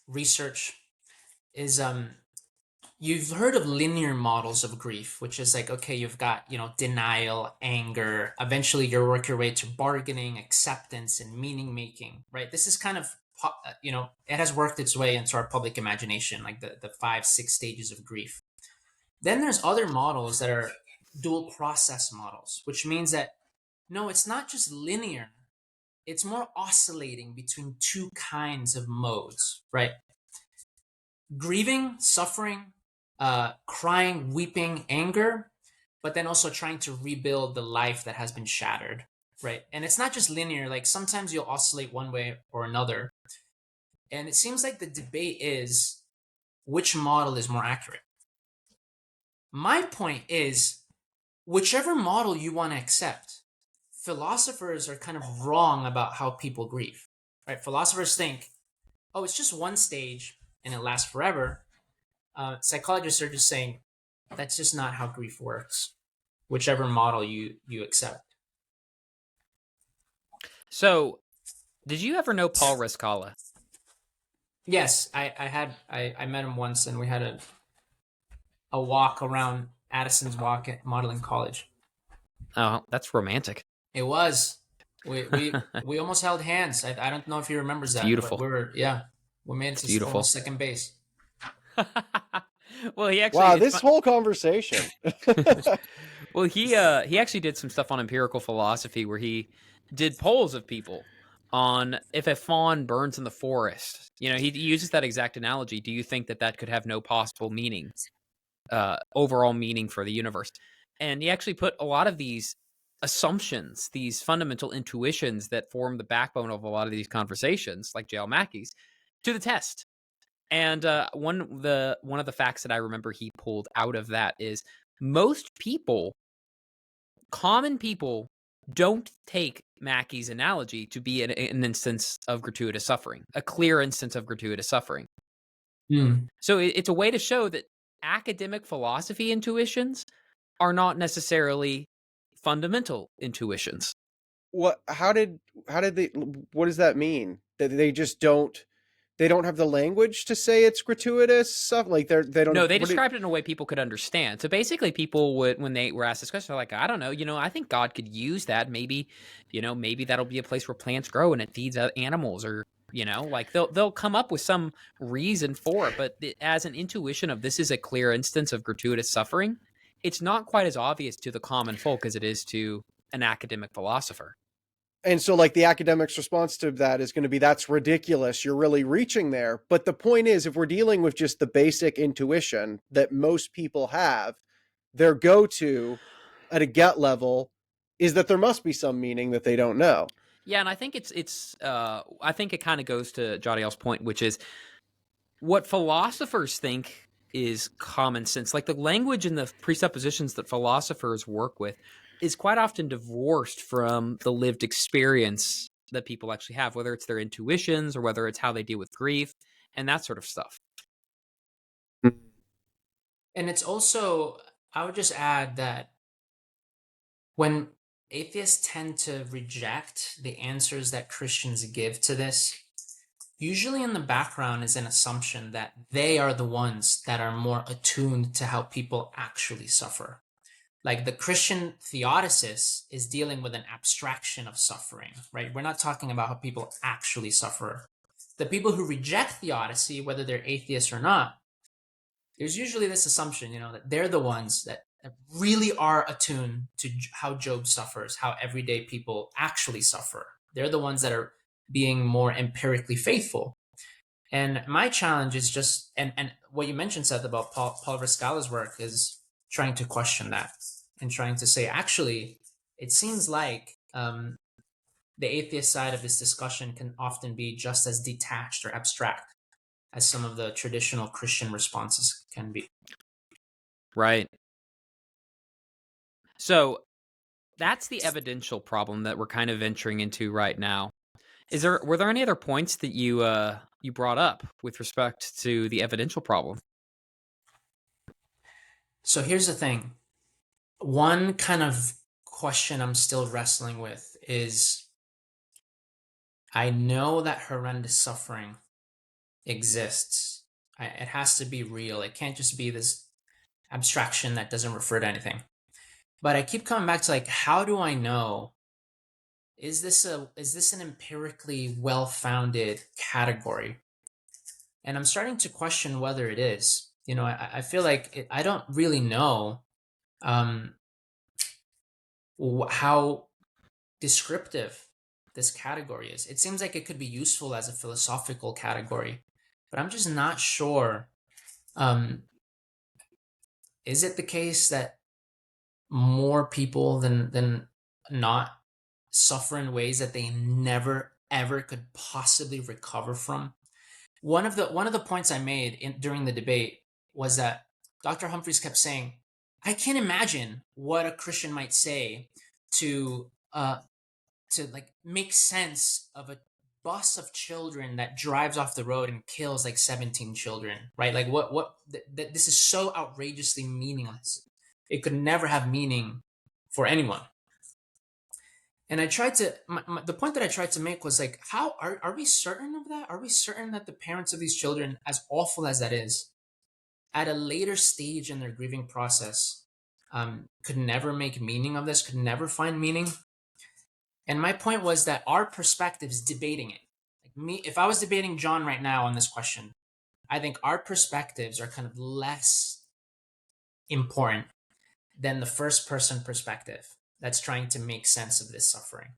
Speaker 3: research, is you've heard of linear models of grief, which is like, okay, you've got, denial, anger, eventually you work your way to bargaining, acceptance, and meaning making, right? This is kind of, it has worked its way into our public imagination, like the 5-6 stages of grief. Then there's other models that are dual process models, which means that, no, it's not just linear. It's more oscillating between 2 kinds of modes, right? Grieving, suffering, crying, weeping, anger, but then also trying to rebuild the life that has been shattered, right? And it's not just linear. Like sometimes you'll oscillate one way or another. And it seems like the debate is which model is more accurate. My point is, whichever model you want to accept, philosophers are kind of wrong about how people grieve, right? Philosophers think, oh, it's just one stage and it lasts forever. Psychologists are just saying that's just not how grief works, whichever model you accept.
Speaker 1: So, did you ever know Paul Riscala?
Speaker 3: Yes, I met him once, and we had a walk around Addison's Walk at Modeling College.
Speaker 1: Oh, that's romantic.
Speaker 3: It was. We almost held hands. I don't know if he remembers that.
Speaker 1: Beautiful.
Speaker 3: But we made it to almost second base.
Speaker 1: Well, he actually...
Speaker 2: Wow, whole conversation.
Speaker 1: Well, he actually did some stuff on empirical philosophy where he did polls of people on if a fawn burns in the forest. He uses that exact analogy. Do you think that could have no possible meaning, overall meaning for the universe? And he actually put a lot of these assumptions, these fundamental intuitions that form the backbone of a lot of these conversations, like J.L. Mackey's, to the test. And one of the facts that I remember he pulled out of that is most people, common people, don't take Mackey's analogy to be an instance of gratuitous suffering, a clear instance of gratuitous suffering. So it's a way to show that academic philosophy intuitions are not necessarily fundamental intuitions.
Speaker 2: What? How did they? What does that mean? That they just don't? They don't have the language to say it's gratuitous stuff. Like they don't.
Speaker 1: No, they described it in a way people could understand. So basically, people would, when they were asked this question, they're like, I don't know, I think God could use that. Maybe, maybe that'll be a place where plants grow and it feeds animals, or like they'll come up with some reason for it. But as an intuition of this is a clear instance of gratuitous suffering, it's not quite as obvious to the common folk as it is to an academic philosopher.
Speaker 2: And so like the academic's response to that is going to be, that's ridiculous. You're really reaching there. But the point is, if we're dealing with just the basic intuition that most people have, their go-to at a gut level is that there must be some meaning that they don't know.
Speaker 1: Yeah. And I think I think it kind of goes to Jahdiel's point, which is what philosophers think is common sense. Like the language and the presuppositions that philosophers work with is quite often divorced from the lived experience that people actually have, whether it's their intuitions or whether it's how they deal with grief and that sort of stuff.
Speaker 3: And it's also, I would just add that when atheists tend to reject the answers that Christians give to this, usually in the background is an assumption that they are the ones that are more attuned to how people actually suffer. Like the Christian theodicist is dealing with an abstraction of suffering, right? We're not talking about how people actually suffer. The people who reject theodicy, whether they're atheists or not, there's usually this assumption, that they're the ones that really are attuned to how Job suffers, how everyday people actually suffer. They're the ones that are being more empirically faithful. And my challenge is just, and what you mentioned, Seth, about Paul Rascala's work is trying to question that and trying to say, actually, it seems like the atheist side of this discussion can often be just as detached or abstract as some of the traditional Christian responses can be.
Speaker 1: Right. So that's the evidential problem that we're kind of venturing into right now. Were there any other points that you brought up with respect to the evidential problem?
Speaker 3: So here's the thing. One kind of question I'm still wrestling with is, I know that horrendous suffering exists. It has to be real. It can't just be this abstraction that doesn't refer to anything. But I keep coming back to, like, how do I know? Is this an empirically well-founded category? And I'm starting to question whether it is. I feel like I don't really know how descriptive this category is. It seems like it could be useful as a philosophical category, but I'm just not sure. Is it the case that more people than not suffer in ways that they never ever could possibly recover from? One of the points I made during the debate was that Dr. Humphreys kept saying, I can't imagine what a Christian might say to like make sense of a bus of children that drives off the road and kills like 17 children, right? Like this is so outrageously meaningless. It could never have meaning for anyone. And I tried to, the point that I tried to make was like, how are we certain of that? Are we certain that the parents of these children, as awful as that is, at a later stage in their grieving process, could never make meaning of this, could never find meaning? And my point was that our perspectives debating it, like me, if I was debating John right now on this question, I think our perspectives are kind of less important than the first person perspective that's trying to make sense of this suffering,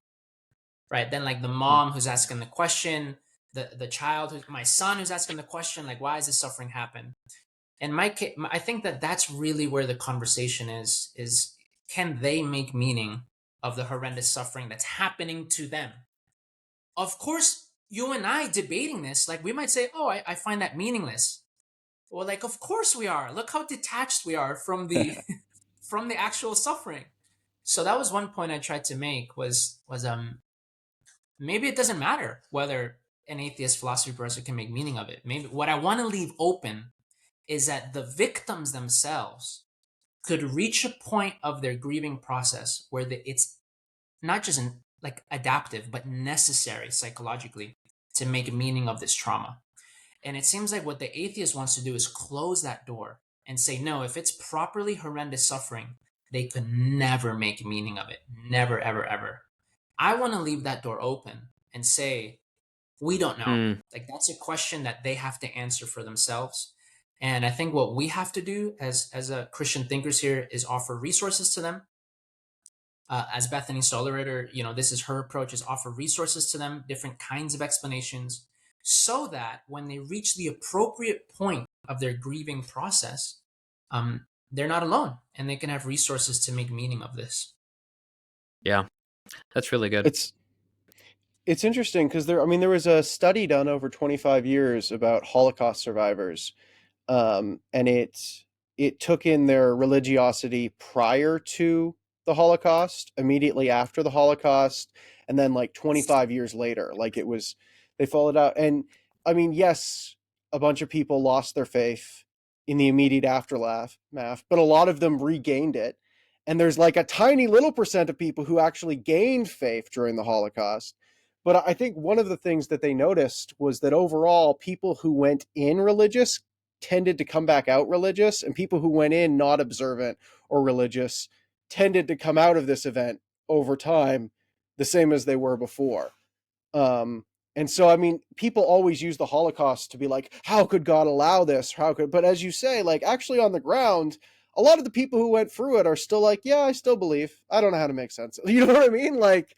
Speaker 3: right? Then like the mom who's asking the question, the child, my son who's asking the question, like, why does this suffering happen? And I think that that's really where the conversation is can they make meaning of the horrendous suffering that's happening to them? Of course, you and I debating this, like we might say, oh, I find that meaningless. Well, like, of course we are. Look how detached we are from the from the actual suffering. So that was one point I tried to make was maybe it doesn't matter whether an atheist philosophy professor can make meaning of it. Maybe what I want to leave open is that the victims themselves could reach a point of their grieving process where it's not just like adaptive, but necessary psychologically to make meaning of this trauma. And it seems like what the atheist wants to do is close that door and say, no, if it's properly horrendous suffering, they could never make meaning of it. Never, ever, ever. I want to leave that door open and say, we don't know. Like, that's a question that they have to answer for themselves. And I think what we have to do as a Christian thinkers here is offer resources to them. As Bethany Solerator, this is her approach, is offer resources to them, different kinds of explanations, so that when they reach the appropriate point of their grieving process, they're not alone and they can have resources to make meaning of this.
Speaker 1: Yeah, that's really good.
Speaker 2: It's interesting because there was a study done over 25 years about Holocaust survivors, and it took in their religiosity prior to the Holocaust, immediately after the Holocaust, and then like 25 years later. Like they followed out. And I mean, yes, a bunch of people lost their faith in the immediate aftermath, but a lot of them regained it. And there's like a tiny little percent of people who actually gained faith during the Holocaust. But I think one of the things that they noticed was that overall, people who went in religious tended to come back out religious, and people who went in not observant or religious tended to come out of this event over time the same as they were before. And so, I mean, people always use the Holocaust to be like, how could God allow this? But as you say, like, actually on the ground, a lot of the people who went through it are still like, yeah, I still believe. I don't know how to make sense. You know what I mean? Like,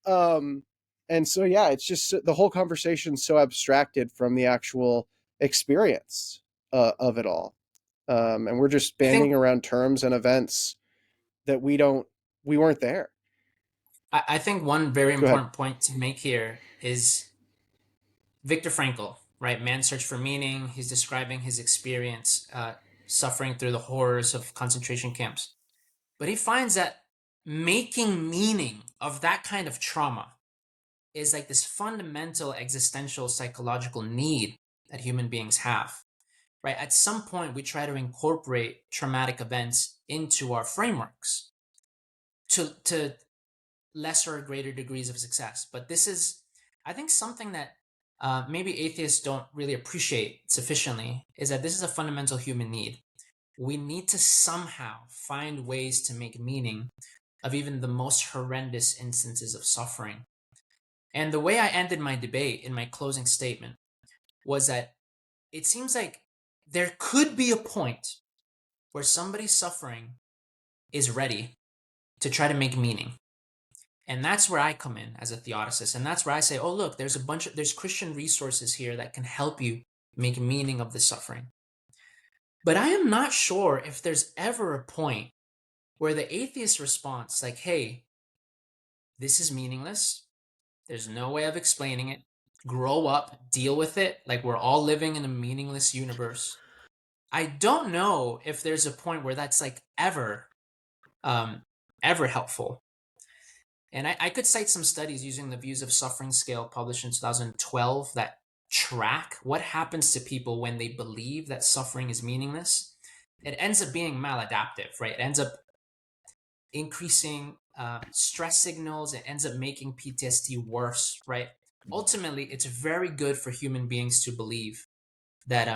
Speaker 2: and so, yeah, it's just the whole conversation's so abstracted from the actual experience of it all. And we're just banding around terms and events that we weren't there.
Speaker 3: I think one very important point to make here is Viktor Frankl, right? Man's Search for Meaning. He's describing his experience suffering through the horrors of concentration camps. But he finds that making meaning of that kind of trauma is like this fundamental existential psychological need that human beings have, right? At some point, we try to incorporate traumatic events into our frameworks to lesser or greater degrees of success. But this is, I think, something that maybe atheists don't really appreciate sufficiently, is that this is a fundamental human need. We need to somehow find ways to make meaning of even the most horrendous instances of suffering. And the way I ended my debate in my closing statement was that it seems like there could be a point where somebody's suffering is ready to try to make meaning. And that's where I come in as a theodicist. And that's where I say, oh, look, there's Christian resources here that can help you make meaning of the suffering. But I am not sure if there's ever a point where the atheist response, like, hey, this is meaningless. There's no way of explaining it. Grow up, deal with it. Like, we're all living in a meaningless universe. I don't know if there's a point where that's like ever helpful. And I could cite some studies using the Views of Suffering scale published in 2012 that track what happens to people when they believe that suffering is meaningless. It ends up being maladaptive, right? It ends up increasing stress signals. It ends up making PTSD worse, right? Ultimately, it's very good for human beings to believe that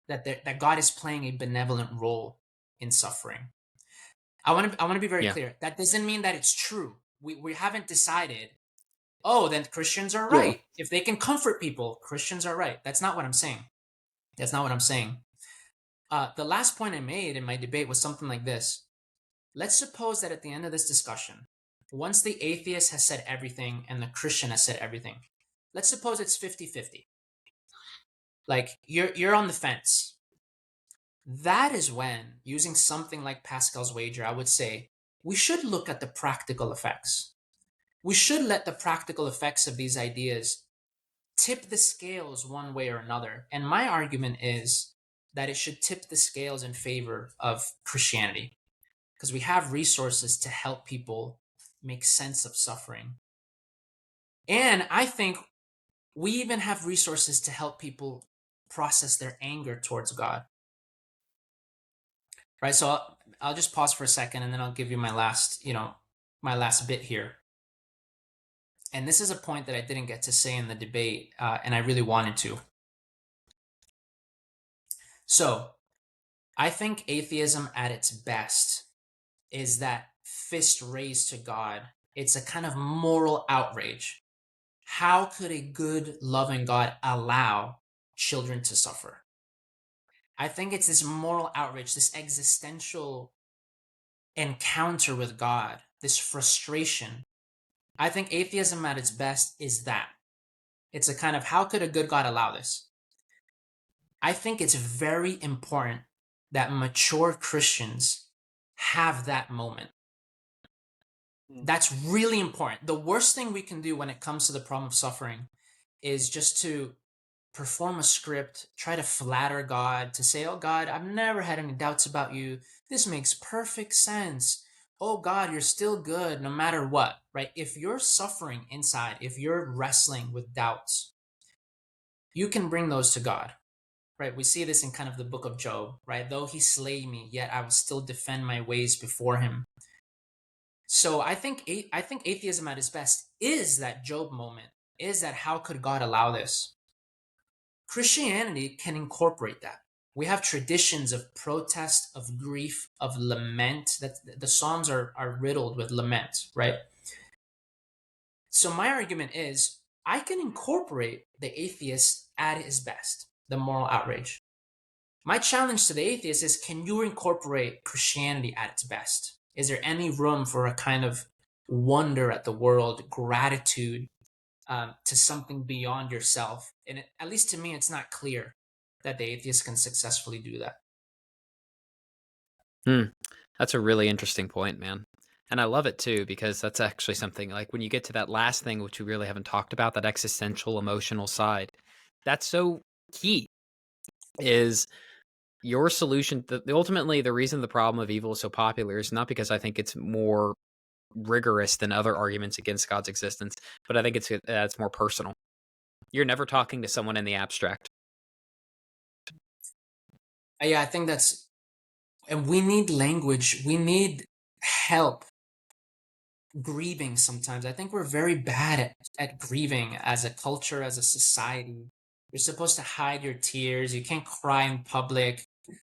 Speaker 3: that God is playing a benevolent role in suffering. I want to be very clear. That doesn't mean that it's true. We haven't decided, oh, then Christians are right. If they can comfort people, Christians are right. That's not what I'm saying. That's not what I'm saying. The last point I made in my debate was something like this. Let's suppose that at the end of this discussion, once the atheist has said everything and the Christian has said everything, let's suppose it's 50-50. Like, you're on the fence. That is when, using something like Pascal's wager, I would say, we should look at the practical effects. We should let the practical effects of these ideas tip the scales one way or another. And my argument is that it should tip the scales in favor of Christianity, because we have resources to help people make sense of suffering. And I think we even have resources to help people process their anger towards God. Right? So I'll just pause for a second, and then I'll give you my last bit here. And this is a point that I didn't get to say in the debate, and I really wanted to. So I think atheism at its best is that fist raised to God. It's a kind of moral outrage. How could a good, loving God allow children to suffer? I think it's this moral outrage, this existential encounter with God, this frustration. I think atheism at its best is that. It's a kind of, how could a good God allow this? I think it's very important that mature Christians have that moment. That's really important. The worst thing we can do when it comes to the problem of suffering is just to perform a script, try to flatter God, to say, oh God, I've never had any doubts about you. This makes perfect sense. Oh God, you're still good no matter what, right? If you're suffering inside, if you're wrestling with doubts, you can bring those to God, right? We see this in kind of the book of Job, right? Though he slay me, yet I will still defend my ways before him. So I think atheism at its best is that Job moment, is that how could God allow this? Christianity can incorporate that. We have traditions of protest, of grief, of lament. That the Psalms are riddled with lament, right? So my argument is, I can incorporate the atheist at his best, the moral outrage. My challenge to the atheist is, can you incorporate Christianity at its best? Is there any room for a kind of wonder at the world, gratitude to something beyond yourself? And at least to me, it's not clear that the atheist can successfully do that.
Speaker 1: That's a really interesting point, man. And I love it too, because that's actually something like when you get to that last thing, which we really haven't talked about, that existential emotional side, that's so key. Is your solution, ultimately the reason the problem of evil is so popular is not because I think it's more rigorous than other arguments against God's existence, but I think it's more personal. You're never talking to someone in the abstract.
Speaker 3: Yeah, I think that's, and we need language. We need help grieving sometimes. I think we're very bad at grieving as a culture, as a society. You're supposed to hide your tears. You can't cry in public.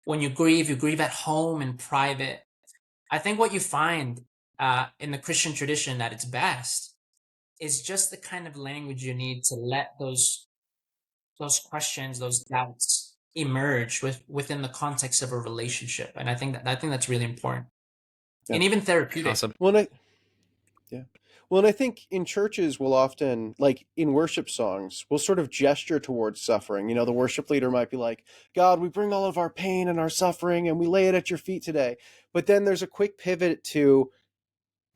Speaker 3: When you grieve at home in private. I think what you find in the Christian tradition at its best is just the kind of language you need to let those questions, those doubts emerge within the context of a relationship. And I think that's really important. Yeah. And even therapeutic.
Speaker 1: Awesome.
Speaker 2: Well, and I think in churches we'll often, like in worship songs, we'll sort of gesture towards suffering. You know, the worship leader might be like, God, we bring all of our pain and our suffering and we lay it at your feet today. But then there's a quick pivot to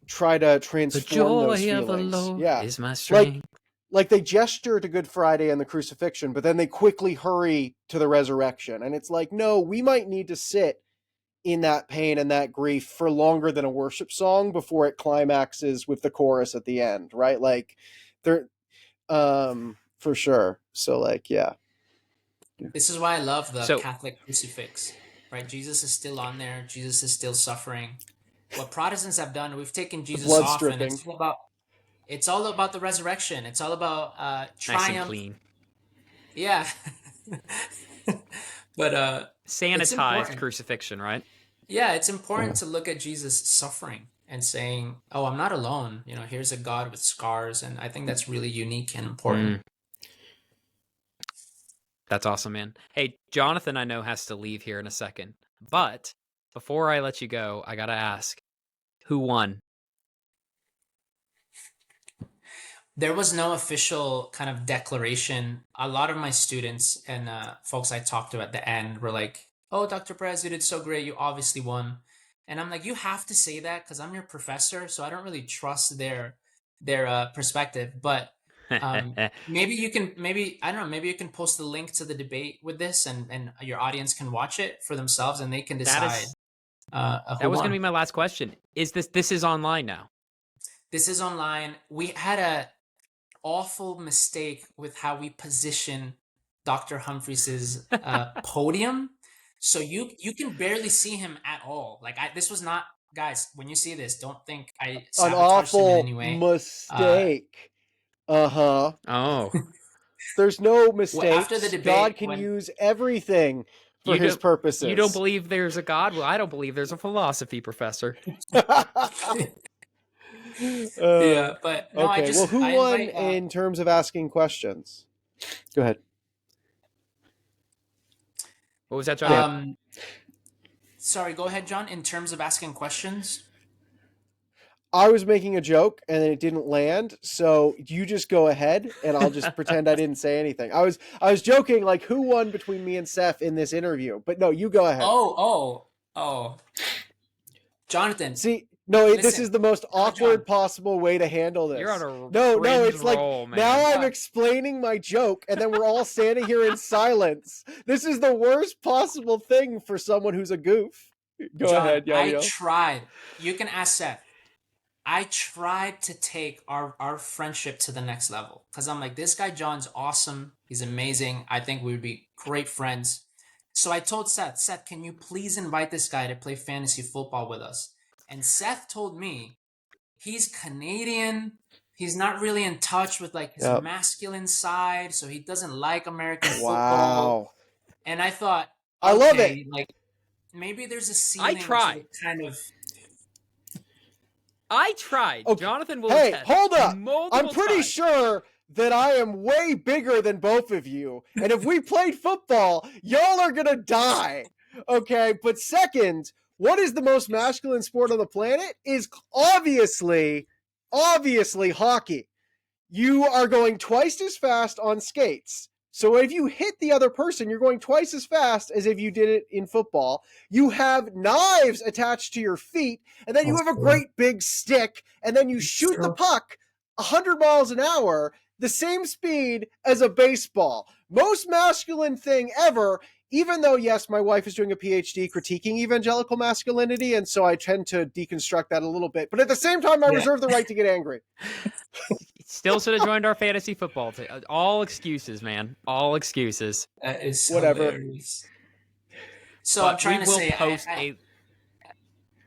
Speaker 2: try to transform those feelings.
Speaker 1: The joy of the Lord is my strength.
Speaker 2: Like they gesture to Good Friday and the crucifixion, but then they quickly hurry to the resurrection. And it's like, no, we might need to sit in that pain and that grief for longer than a worship song before it climaxes with the chorus at the end, right? Like they're for sure. So like, yeah.
Speaker 3: This is why I love the Catholic crucifix, right? Jesus is still on there. Jesus is still suffering. What Protestants have done, we've taken Jesus off, stripping. And it's all about the resurrection. It's all about triumph.
Speaker 1: Nice and clean.
Speaker 3: Yeah. But
Speaker 1: sanitized crucifixion, right?
Speaker 3: Yeah, it's important to look at Jesus suffering and saying, oh, I'm not alone. You know, here's a God with scars. And I think that's really unique and important.
Speaker 1: That's awesome, man. Hey, Jonathan, I know has to leave here in a second. But before I let you go, I got to ask, who won?
Speaker 3: There was no official kind of declaration. A lot of my students and folks I talked to at the end were like, oh, Dr. Perez, you did so great. You obviously won. And I'm like, you have to say that because I'm your professor, so I don't really trust their perspective. But maybe you can, I don't know, maybe you can post the link to the debate with this, and your audience can watch it for themselves, and they can decide.
Speaker 1: That was going to be my last question. Is this is online now?
Speaker 3: This is online. We had a awful mistake with how we position Dr. Humphreys's podium. So you can barely see him at all. Like this was not, guys, when you see this, don't think I sabotaged him in any way.
Speaker 2: An awful mistake.
Speaker 1: Oh.
Speaker 2: There's no mistakes.
Speaker 3: Well, after the debate,
Speaker 2: God can use everything for his purposes.
Speaker 1: You don't believe there's a God? Well, I don't believe there's a philosophy professor.
Speaker 3: Yeah, but no,
Speaker 2: okay. Well, who won in terms of asking questions? Go ahead.
Speaker 1: What was that, John?
Speaker 3: Sorry, go ahead, John. In terms of asking questions,
Speaker 2: I was making a joke and it didn't land, so you just go ahead and I'll just pretend I didn't say anything. I was joking, like, who won between me and Seth in this interview? But no, you go ahead.
Speaker 3: Oh, Jonathan.
Speaker 2: See, no, this is the most awkward possible way to handle this.
Speaker 1: You're on a
Speaker 2: no, it's like
Speaker 1: roll, man.
Speaker 2: Now I'm explaining my joke, and then we're all standing here in silence. This is the worst possible thing for someone who's a goof. Go ahead, Jahdiel.
Speaker 3: I tried. You can ask Seth. I tried to take our friendship to the next level because I'm like, this guy John's awesome. He's amazing. I think we would be great friends. So I told Seth, can you please invite this guy to play fantasy football with us? And Seth told me he's Canadian. He's not really in touch with like his masculine side, so he doesn't like American football. And I thought,
Speaker 2: I love it.
Speaker 3: Like maybe there's a ceiling.
Speaker 1: I tried.
Speaker 3: Kind of.
Speaker 1: I tried. Okay. Jonathan will.
Speaker 2: Hey, hold up! I'm pretty
Speaker 1: times.
Speaker 2: sure that I am way bigger than both of you, and if we played football, y'all are gonna die. Okay, but second, what is the most masculine sport on the planet? Is obviously hockey. You are going twice as fast on skates. So if you hit the other person, you're going twice as fast as if you did it in football. You have knives attached to your feet, and then you have a great big stick, and then you shoot the puck 100 miles an hour, the same speed as a baseball. Most masculine thing ever, even though, yes, my wife is doing a PhD critiquing evangelical masculinity, and so I tend to deconstruct that a little bit. But at the same time, I reserve the right to get angry.
Speaker 1: Still should have joined our fantasy football team. All excuses, man. All excuses.
Speaker 3: That is
Speaker 2: whatever.
Speaker 3: Hilarious. So I'm trying to say,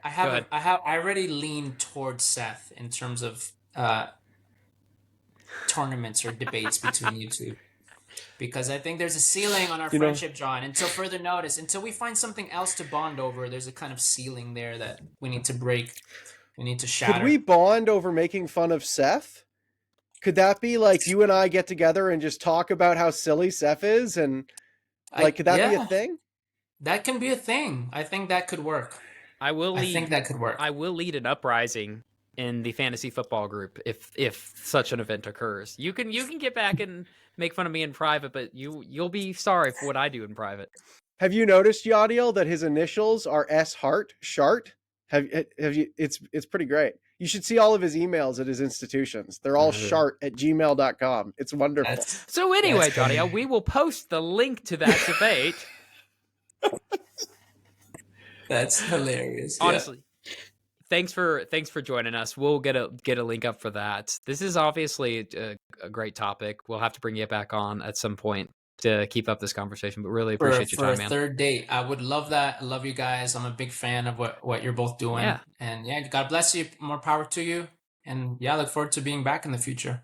Speaker 3: I already leaned towards Seth in terms of tournaments or debates between you two, because I think there's a ceiling on our friendship, John. Until further notice, until we find something else to bond over, there's a kind of ceiling there that we need to break. We need to shatter.
Speaker 2: Could we bond over making fun of Seth? Could that be like you and I get together and just talk about how silly Seth is? And like, could that be a thing?
Speaker 3: That can be a thing. I think that could work.
Speaker 1: I think
Speaker 3: that could work.
Speaker 1: I will lead an uprising in the fantasy football group if such an event occurs. You can get back and make fun of me in private, but you'll be sorry for what I do in private.
Speaker 2: Have you noticed, Jahdiel, that his initials are S Hart, Shart? Have you? It's pretty great. You should see all of his emails at his institutions. They're all shart@gmail.com. It's wonderful.
Speaker 1: So anyway, Jahdiel, we will post the link to that debate.
Speaker 3: That's hilarious.
Speaker 1: Honestly, thanks for joining us. We'll get a link up for that. This is obviously a great topic. We'll have to bring you back on at some point to keep up this conversation, but really appreciate your time, man.
Speaker 3: For a third date, I would love that. I love you guys. I'm a big fan of what you're both doing.
Speaker 1: Yeah.
Speaker 3: And God bless you. More power to you. And look forward to being back in the future.